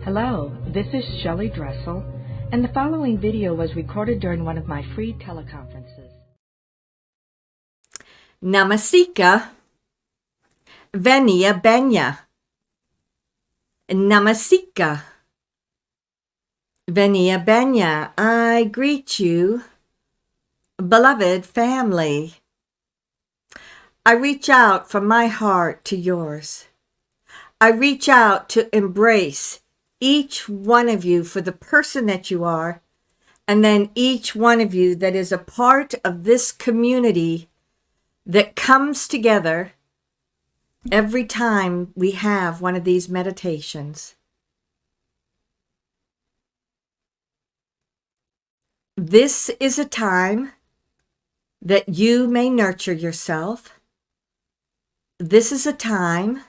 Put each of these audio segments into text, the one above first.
Hello, this is Shelly Dressel, and the following video was recorded during one of my free teleconferences. Namasika Venia Benya. Namasika Venia Benya. I greet you, beloved family. I reach out from my heart to yours. I reach out to embrace each one of you for the person that you are, and then each one of you that is a part of this community that comes together every time we have one of these meditations. This is a time that you may nurture yourself. This is a time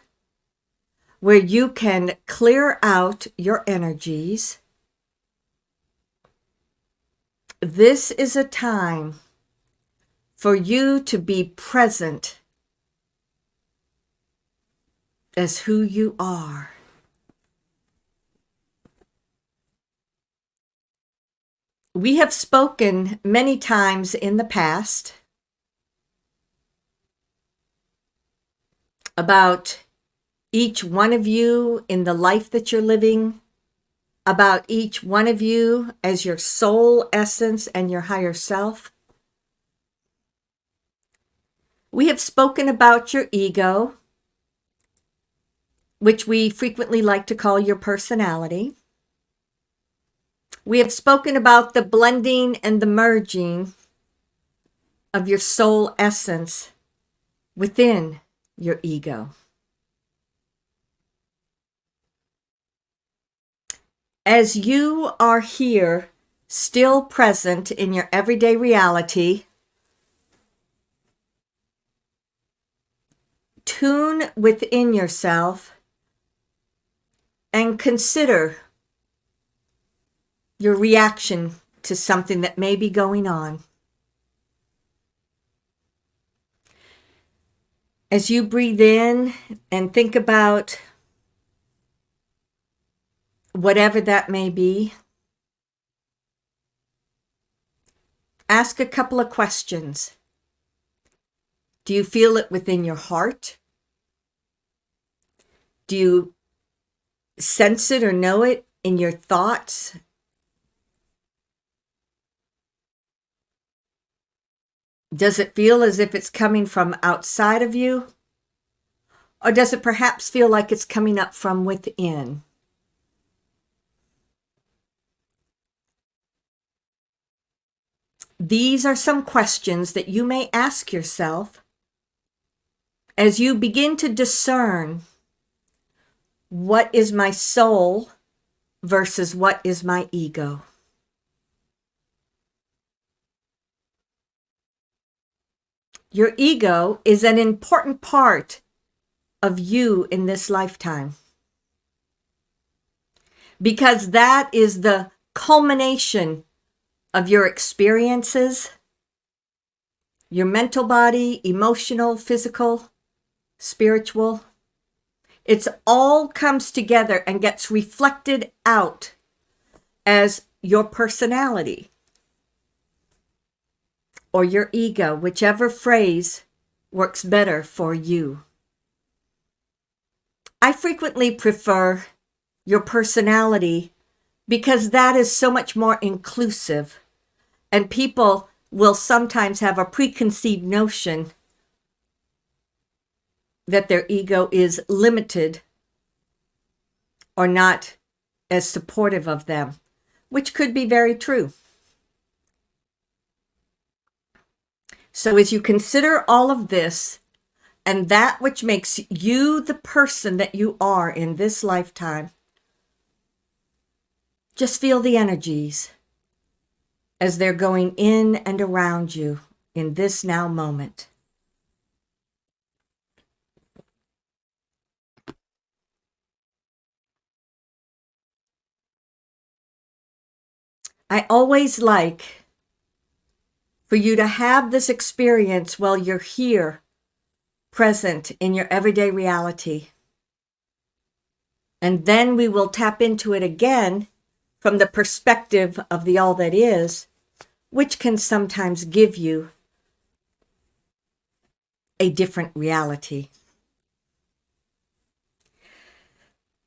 where you can clear out your energies. This is a time for you to be present as who you are. We have spoken many times in the past about each one of you in the life that you're living, about each one of you as your soul essence and your higher self. We have spoken about your ego, which we frequently like to call your personality. We have spoken about the blending and the merging of your soul essence within your ego. As you are here, still present in your everyday reality, tune within yourself and consider your reaction to something that may be going on. As you breathe in and think about whatever that may be, ask a couple of questions. Do you feel it within your heart? Do you sense it or know it in your thoughts? Does it feel as if it's coming from outside of you? Or does it perhaps feel like it's coming up from within? These are some questions that you may ask yourself as you begin to discern what is my soul versus what is my ego. Your ego is an important part of you in this lifetime, because that is the culmination of your experiences, your mental body, emotional, physical, spiritual. It all comes together and gets reflected out as your personality or your ego, whichever phrase works better for you. I frequently prefer your personality because that is so much more inclusive. And people will sometimes have a preconceived notion that their ego is limited or not as supportive of them, which could be very true. So as you consider all of this and that which makes you the person that you are in this lifetime, just feel the energies as they're going in and around you in this now moment. I always like for you to have this experience while you're here, present in your everyday reality. And then we will tap into it again from the perspective of the all that is, which can sometimes give you a different reality.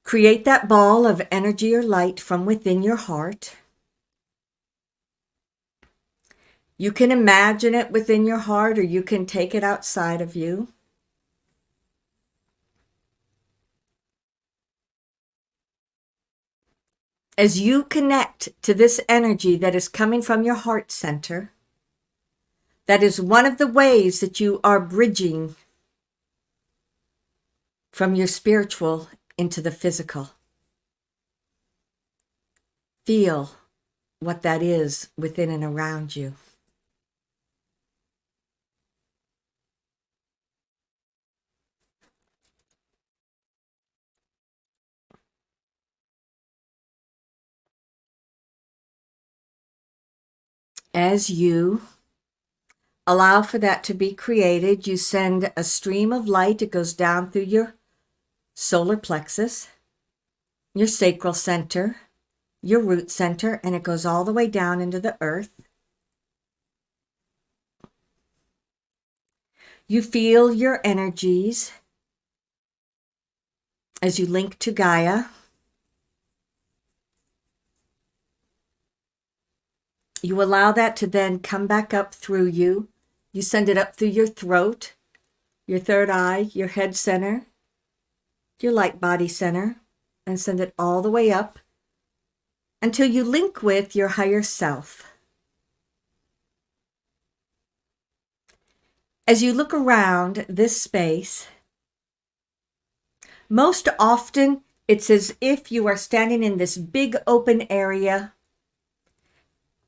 Create that ball of energy or light from within your heart. You can imagine it within your heart, or you can take it outside of you. As you connect to this energy that is coming from your heart center, that is one of the ways that you are bridging from your spiritual into the physical. Feel what that is within and around you. As you allow for that to be created, you send a stream of light. It goes down through your solar plexus, your sacral center, your root center, and it goes all the way down into the earth. You feel your energies as you link to Gaia. You allow that to then come back up through you. You send it up through your throat, your third eye, your head center, your light body center, and send it all the way up until you link with your higher self. As you look around this space, most often it's as if you are standing in this big open area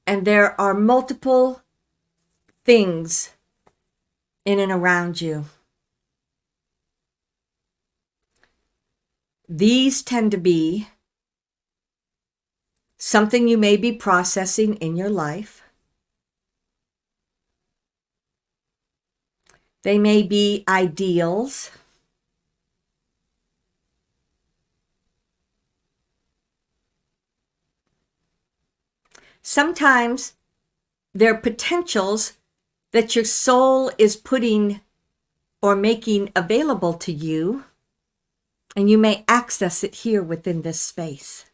and there are multiple things in and around you. These tend to be something you may be processing in your life. They may be ideals. Sometimes they're potentials that your soul is putting or making available to you, and you may access it here within this space.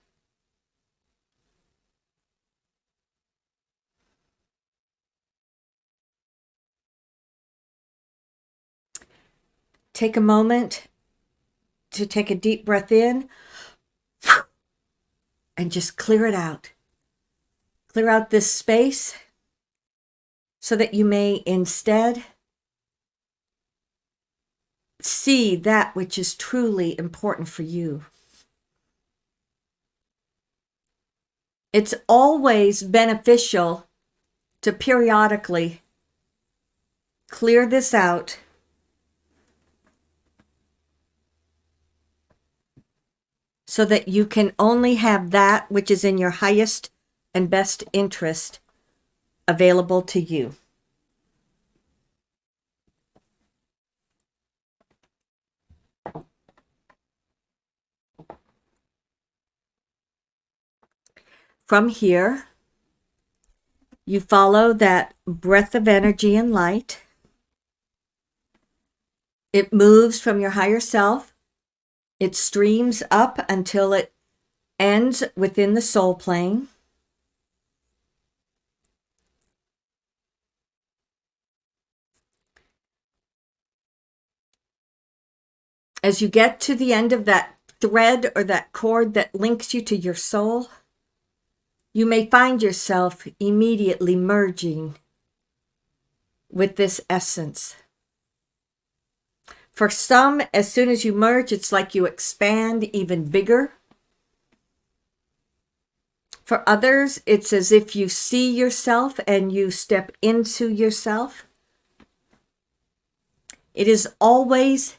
Take a moment to take a deep breath in and just clear it out. Clear out this space so that you may instead see that which is truly important for you. It's always beneficial to periodically clear this out so that you can only have that which is in your highest and best interest available to you. From here, you follow that breath of energy and light. It moves from your higher self. It streams up until it ends within the soul plane. As you get to the end of that thread or that cord that links you to your soul, you may find yourself immediately merging with this essence. For some, as soon as you merge, it's like you expand even bigger. For others, it's as if you see yourself and you step into yourself. It is always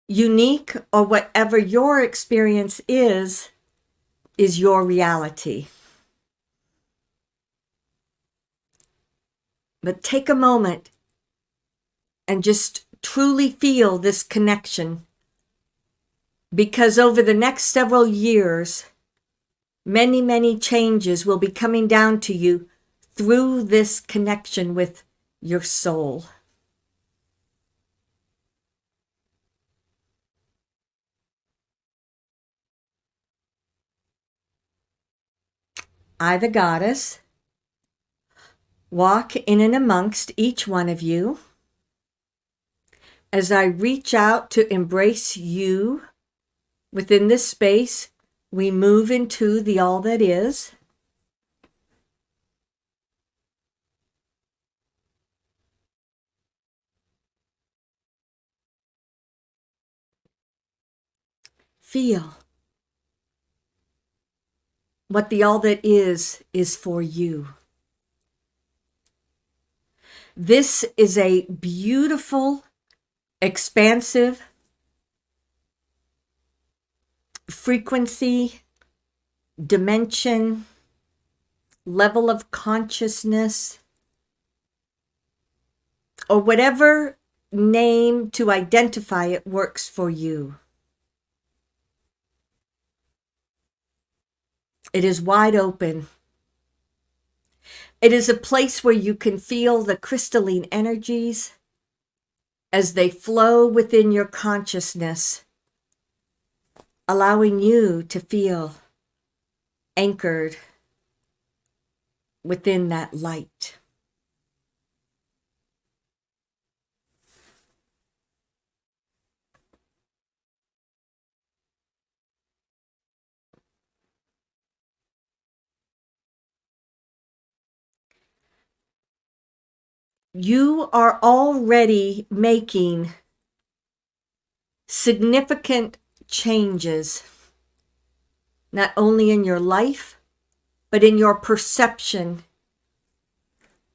unique, or whatever your experience is your reality. But take a moment and just truly feel this connection because over the next several years, many, many changes will be coming down to you through this connection with your soul. I, the goddess, walk in and amongst each one of you as I reach out to embrace you. Within this space, we move into the all that is. Feel what the all that is for you. This is a beautiful, expansive frequency, dimension, level of consciousness, or whatever name to identify it works for you. It is wide open. It is a place where you can feel the crystalline energies as they flow within your consciousness, allowing you to feel anchored within that light. You are already making significant changes, not only in your life, but in your perception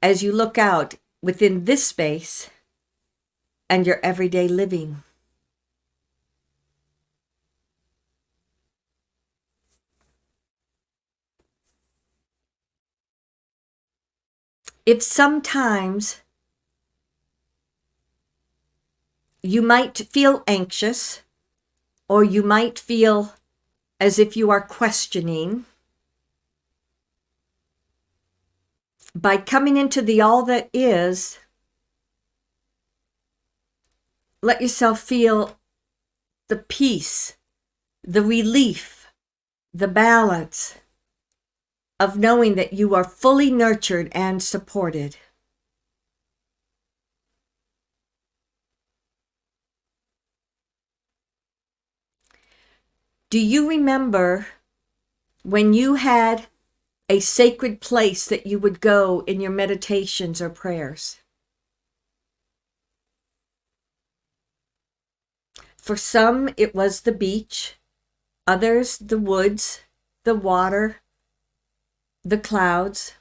as you look out within this space and your everyday living. If sometimes you might feel anxious, or you might feel as if you are questioning, by coming into the all that is, let yourself feel the peace, the relief, the balance of knowing that you are fully nurtured and supported. Do you remember when you had a sacred place that you would go in your meditations or prayers? For some, it was the beach, others, the woods, the water, the clouds.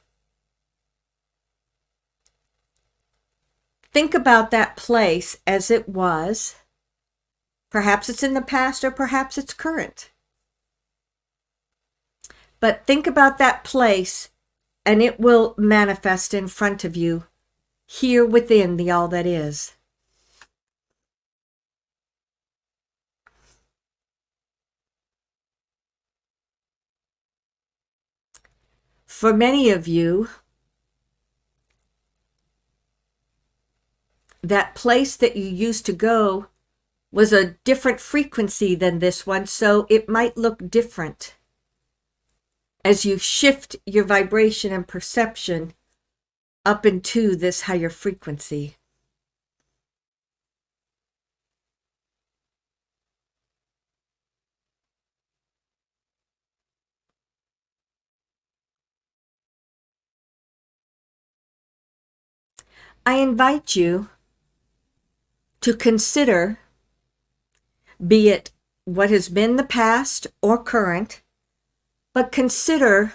Think about that place as it was. Perhaps it's in the past or perhaps it's current. But think about that place and it will manifest in front of you here within the all that is. For many of you, that place that you used to go was a different frequency than this one, so it might look different as you shift your vibration and perception up into this higher frequency. I invite you to consider, be it what has been the past or current, but consider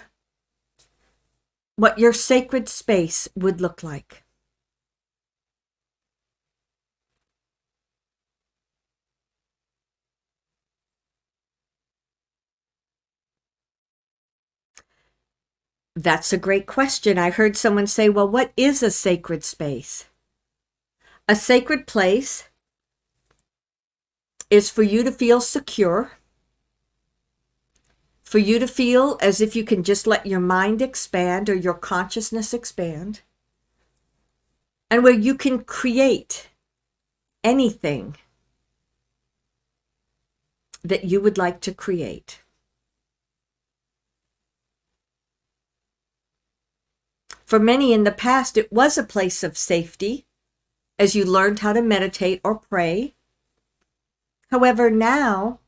what your sacred space would look like. That's a great question. I heard someone say, well, what is a sacred space? A sacred place is for you to feel secure, for you to feel as if you can just let your mind expand or your consciousness expand, and where you can create anything that you would like to create. For many in the past, it was a place of safety as you learned how to meditate or pray. However, now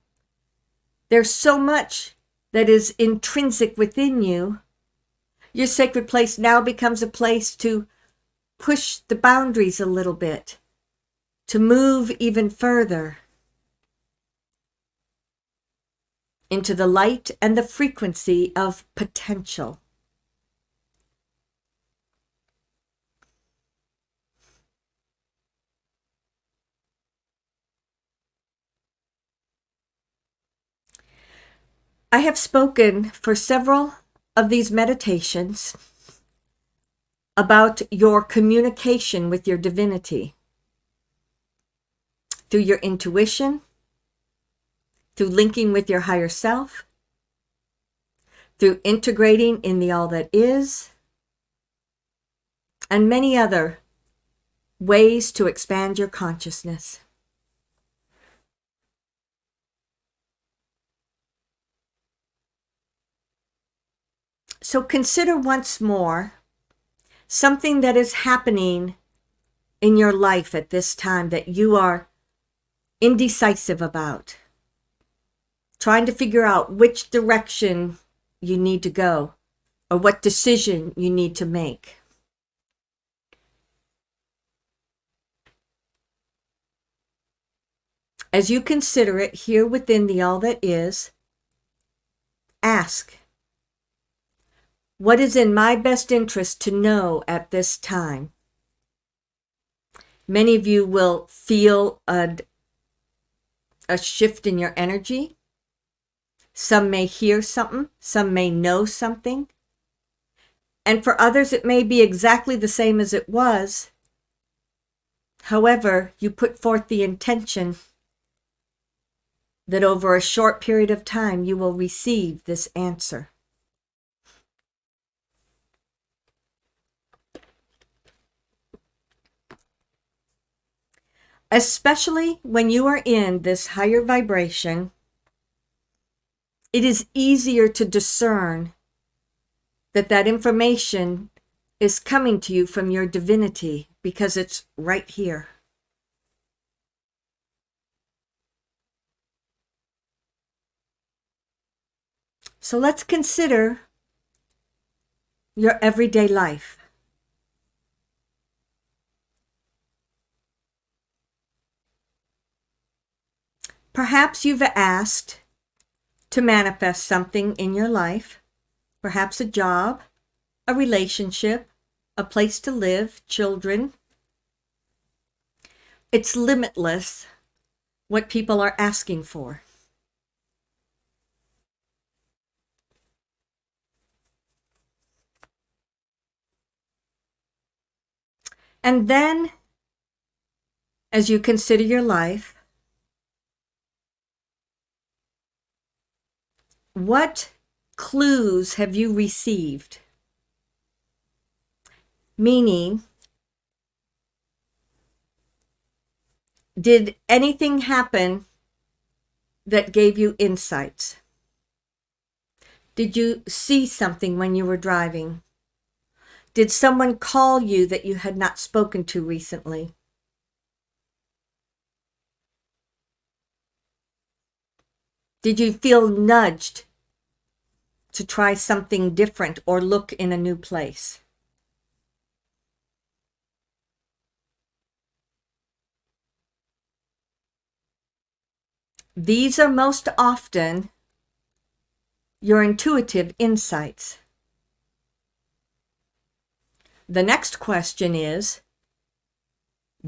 there's so much that is intrinsic within you. Your sacred place now becomes a place to push the boundaries a little bit, to move even further into the light and the frequency of potential. I have spoken for several of these meditations about your communication with your divinity through your intuition, through linking with your higher self, through integrating in the all that is, and many other ways to expand your consciousness. So consider once more something that is happening in your life at this time that you are indecisive about, trying to figure out which direction you need to go or what decision you need to make. As you consider it here within the all that is, ask, what is in my best interest to know at this time? Many of you will feel a shift in your energy. Some may hear something, some may know something. And for others, it may be exactly the same as it was. However, you put forth the intention that over a short period of time, you will receive this answer. Especially when you are in this higher vibration, it is easier to discern that information is coming to you from your divinity because it's right here. So let's consider your everyday life. Perhaps you've asked to manifest something in your life, perhaps a job, a relationship, a place to live, children. It's limitless what people are asking for. And then, as you consider your life, what clues have you received? Meaning, did anything happen that gave you insights? Did you see something when you were driving? Did someone call you that you had not spoken to recently? Did you feel nudged to try something different or look in a new place? These are most often your intuitive insights. The next question is,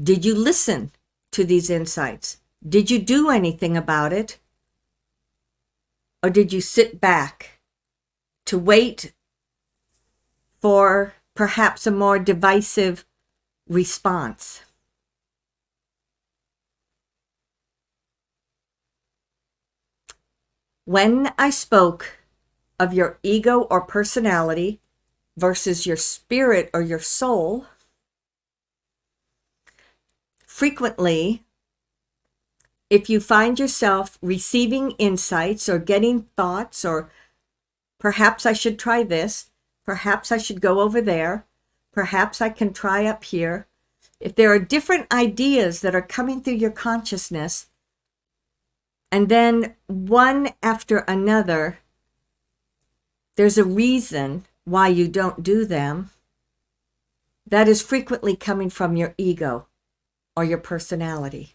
did you listen to these insights? Did you do anything about it? Or did you sit back to wait for perhaps a more divisive response? When I spoke of your ego or personality versus your spirit or your soul, frequently, if you find yourself receiving insights or getting thoughts, or perhaps I should try this, perhaps I should go over there, perhaps I can try up here, if there are different ideas that are coming through your consciousness, and then one after another, there's a reason why you don't do them, that is frequently coming from your ego or your personality.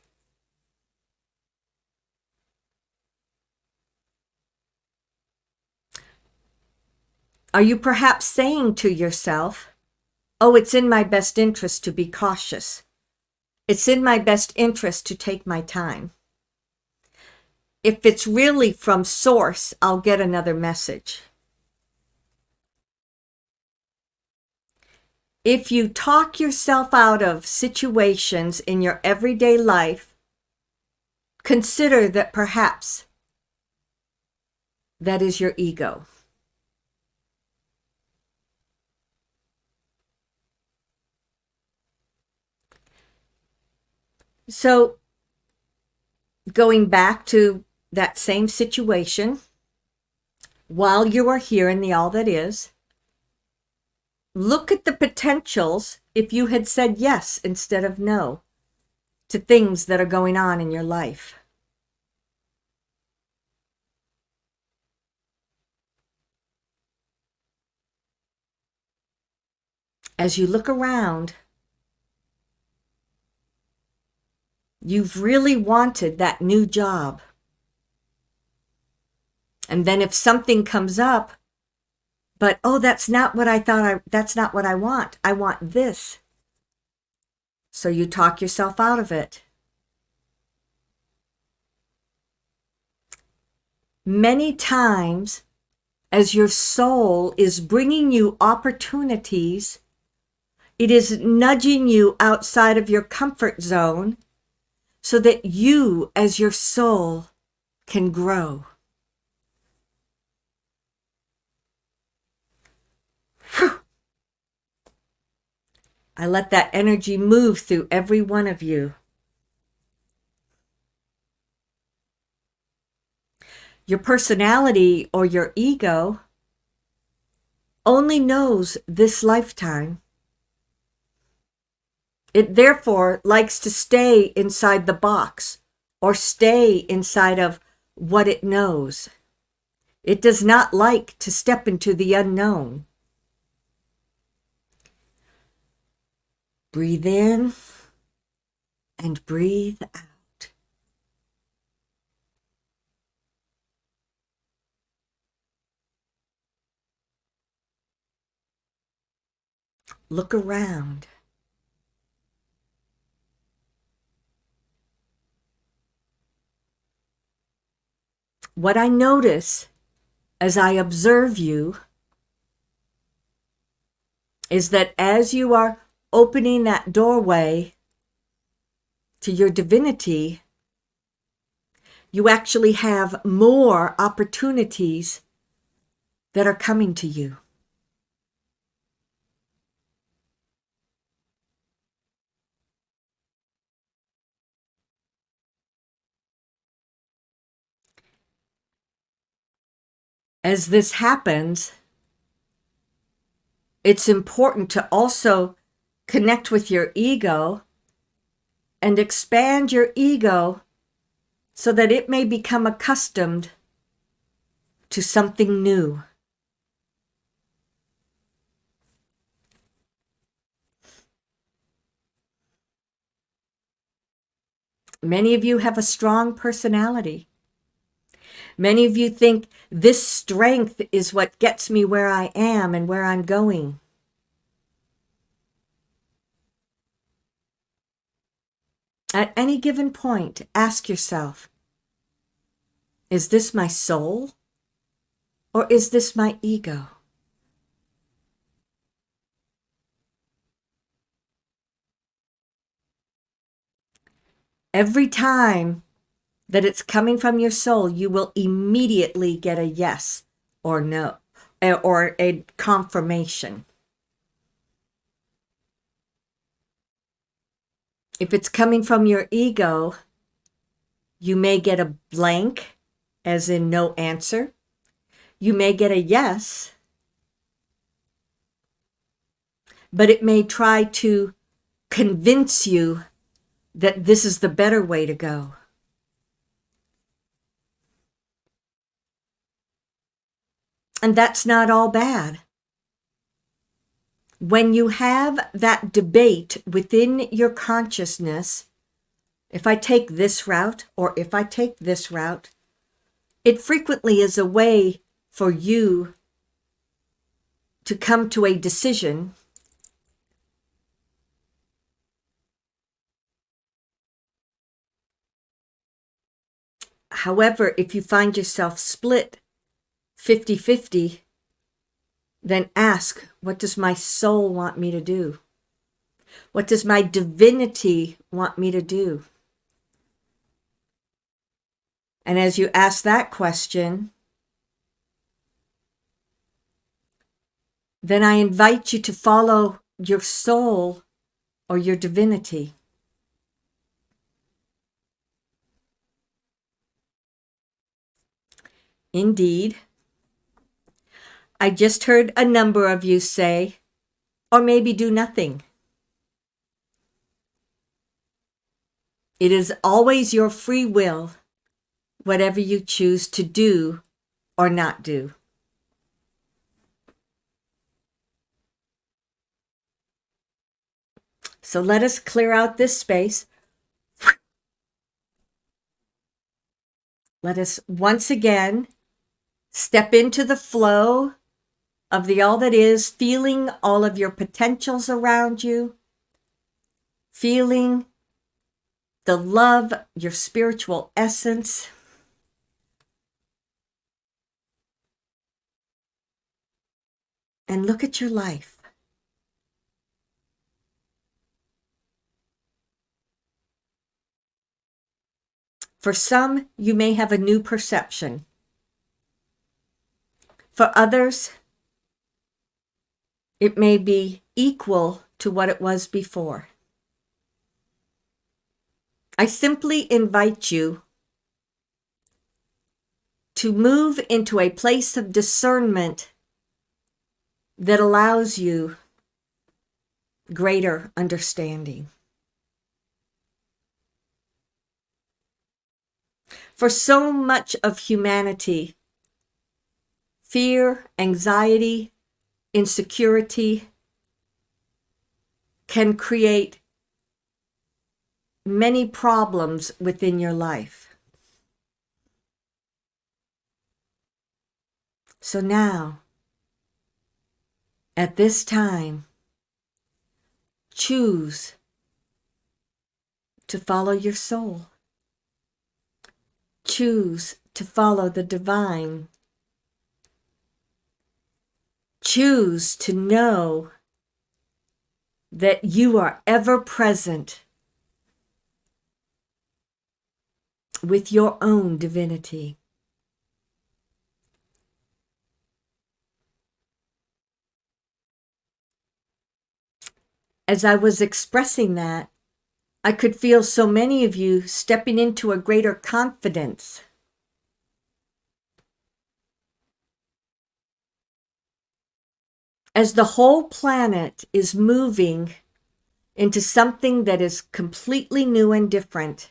Are you perhaps saying to yourself, oh, it's in my best interest to be cautious. It's in my best interest to take my time. If it's really from source, I'll get another message. If you talk yourself out of situations in your everyday life, consider that perhaps that is your ego. So, going back to that same situation, while you are here in the all that is, look at the potentials if you had said yes instead of no to things that are going on in your life. As you look around, you've really wanted that new job. And then if something comes up, but oh, that's not what I want. I want this. So you talk yourself out of it. Many times, as your soul is bringing you opportunities, it is nudging you outside of your comfort zone so that you, as your soul, can grow. Whew. I let that energy move through every one of you. Your personality or your ego only knows this lifetime. It therefore likes to stay inside the box or stay inside of what it knows. It does not like to step into the unknown. Breathe in and breathe out. Look around. What I notice as I observe you is that as you are opening that doorway to your divinity, you actually have more opportunities that are coming to you. As this happens, it's important to also connect with your ego and expand your ego so that it may become accustomed to something new. Many of you have a strong personality. Many of you think this strength is what gets me where I am and where I'm going. At any given point, ask yourself, is this my soul or is this my ego? Every time that it's coming from your soul, you will immediately get a yes or no, or a confirmation. If it's coming from your ego, you may get a blank, as in no answer. You may get a yes, but it may try to convince you that this is the better way to go. And that's not all bad. When you have that debate within your consciousness, if I take this route or if I take this route, it frequently is a way for you to come to a decision. However, if you find yourself split 50-50, then ask, what does my soul want me to do? What does my divinity want me to do? And as you ask that question, then I invite you to follow your soul or your divinity. Indeed, I just heard a number of you say, or maybe do nothing. It is always your free will, whatever you choose to do or not do. So let us clear out this space. Let us once again step into the flow of the all that is, feeling all of your potentials around you, feeling the love, your spiritual essence. And look at your life. For some, you may have a new perception. For others, it may be equal to what it was before. I simply invite you to move into a place of discernment that allows you greater understanding. For so much of humanity, fear, anxiety, insecurity can create many problems within your life. So now, at this time, choose to follow your soul. Choose to follow the divine. Choose to know that you are ever present with your own divinity. As I was expressing that, I could feel so many of you stepping into a greater confidence. As the whole planet is moving into something that is completely new and different,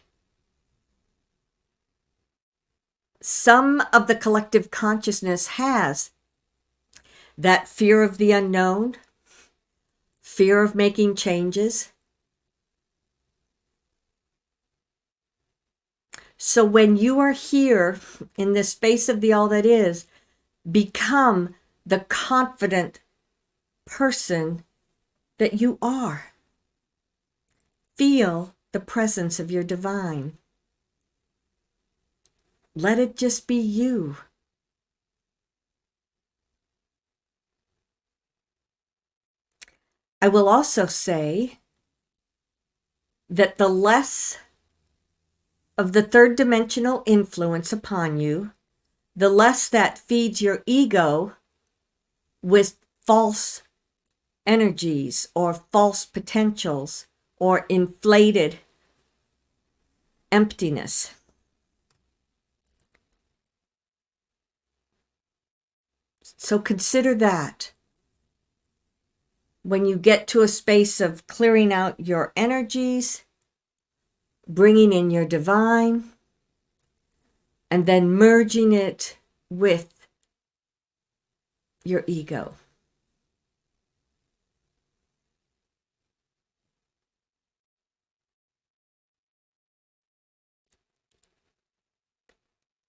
some of the collective consciousness has that fear of the unknown, fear of making changes. So when you are here in this space of the all that is, become the confident person that you are. Feel the presence of your divine. Let it just be you. I will also say that the less of the third dimensional influence upon you, the less that feeds your ego with false energies or false potentials or inflated emptiness. So consider that. When you get to a space of clearing out your energies, bringing in your divine, and then merging it with your ego.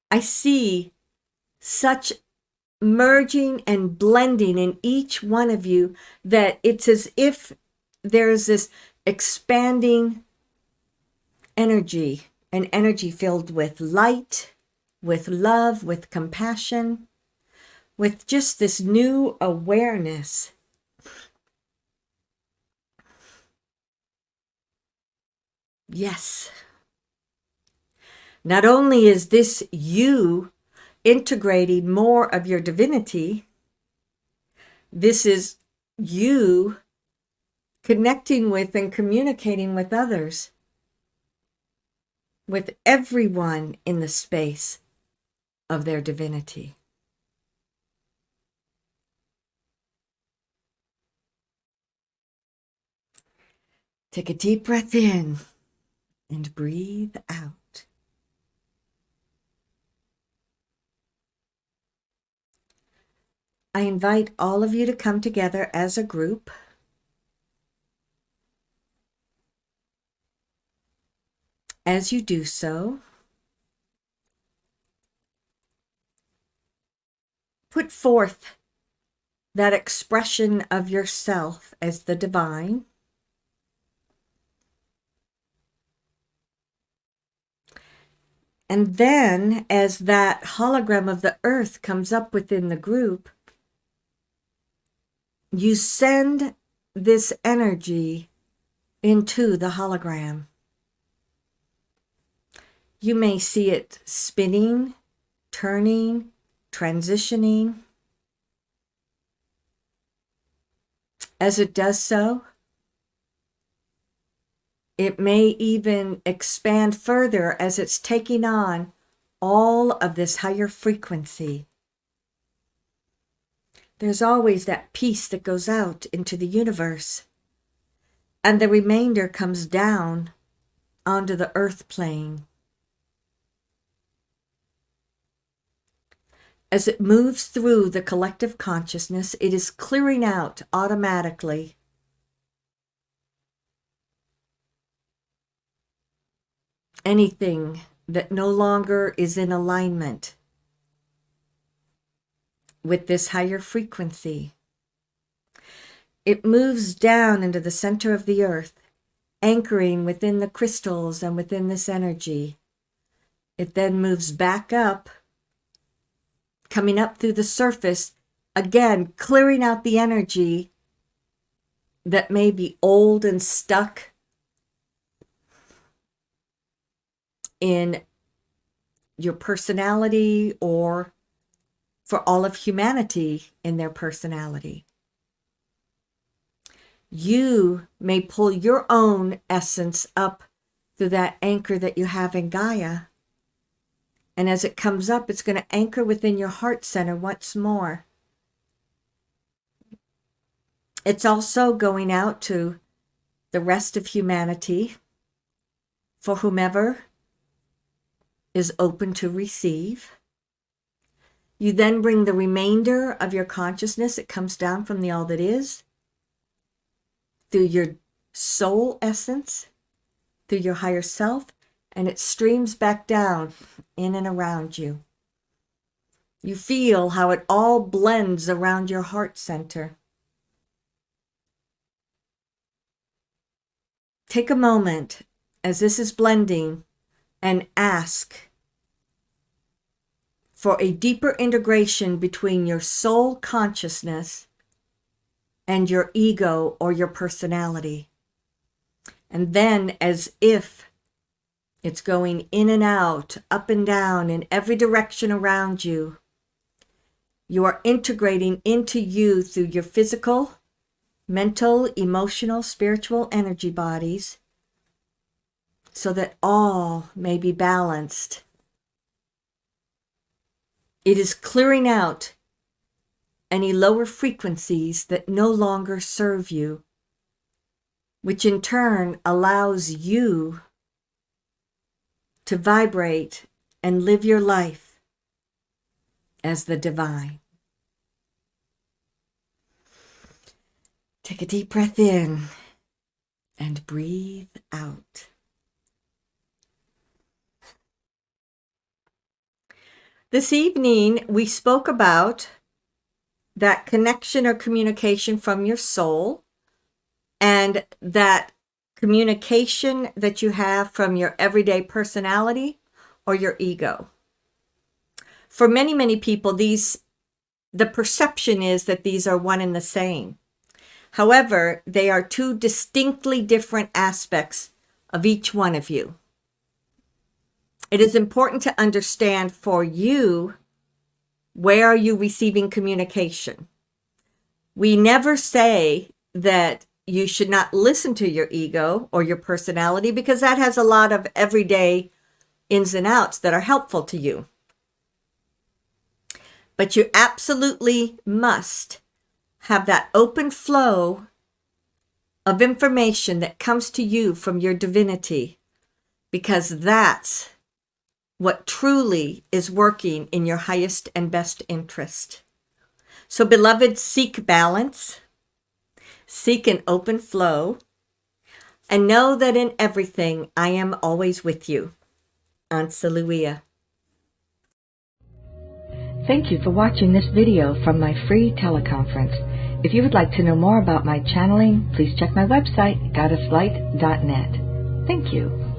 I see such merging and blending in each one of you that it's as if there's this expanding energy, an energy filled with light, with love, with compassion, with just this new awareness. Yes. Not only is this you integrating more of your divinity, this is you connecting with and communicating with others, with everyone in the space of their divinity. Take a deep breath in and breathe out. I invite all of you to come together as a group. As you do so, put forth that expression of yourself as the divine. And then, as that hologram of the earth comes up within the group, you send this energy into the hologram. You may see it spinning, turning, transitioning. As it does so, it may even expand further as it's taking on all of this higher frequency. There's always that piece that goes out into the universe, and the remainder comes down onto the earth plane. As it moves through the collective consciousness, it is clearing out automatically anything that no longer is in alignment with this higher frequency. It moves down into the center of the earth, anchoring within the crystals and within this energy. It then moves back up, coming up through the surface, again, clearing out the energy that may be old and stuck in your personality or for all of humanity in their personality. You may pull your own essence up through that anchor that you have in Gaia. And as it comes up, it's going to anchor within your heart center once more. It's also going out to the rest of humanity for whomever is open to receive. You then bring the remainder of your consciousness, it comes down from the all that is, through your soul essence, through your higher self, and it streams back down in and around you. You feel how it all blends around your heart center. Take a moment as this is blending and ask for a deeper integration between your soul consciousness and your ego or your personality. And then, as if It's going in and out, up and down, in every direction around you. You are integrating into you through your physical, mental, emotional, spiritual energy bodies so that all may be balanced. It is clearing out any lower frequencies that no longer serve you, which in turn allows you to vibrate and live your life as the divine. Take a deep breath in and breathe out. This evening, we spoke about that connection or communication from your soul and that communication that you have from your everyday personality or your ego. For many, many people, the perception is that these are one and the same. However, they are two distinctly different aspects of each one of you. It is important to understand for you, where are you receiving communication? We never say that you should not listen to your ego or your personality because that has a lot of everyday ins and outs that are helpful to you. But you absolutely must have that open flow of information that comes to you from your divinity, because that's what truly is working in your highest and best interest. So, beloved, seek balance, seek an open flow, and know that in everything I am always with you. Ansaluia. Thank you for watching this video from my free teleconference. If you would like to know more about my channeling, please check my website, goddesslight.net. Thank you.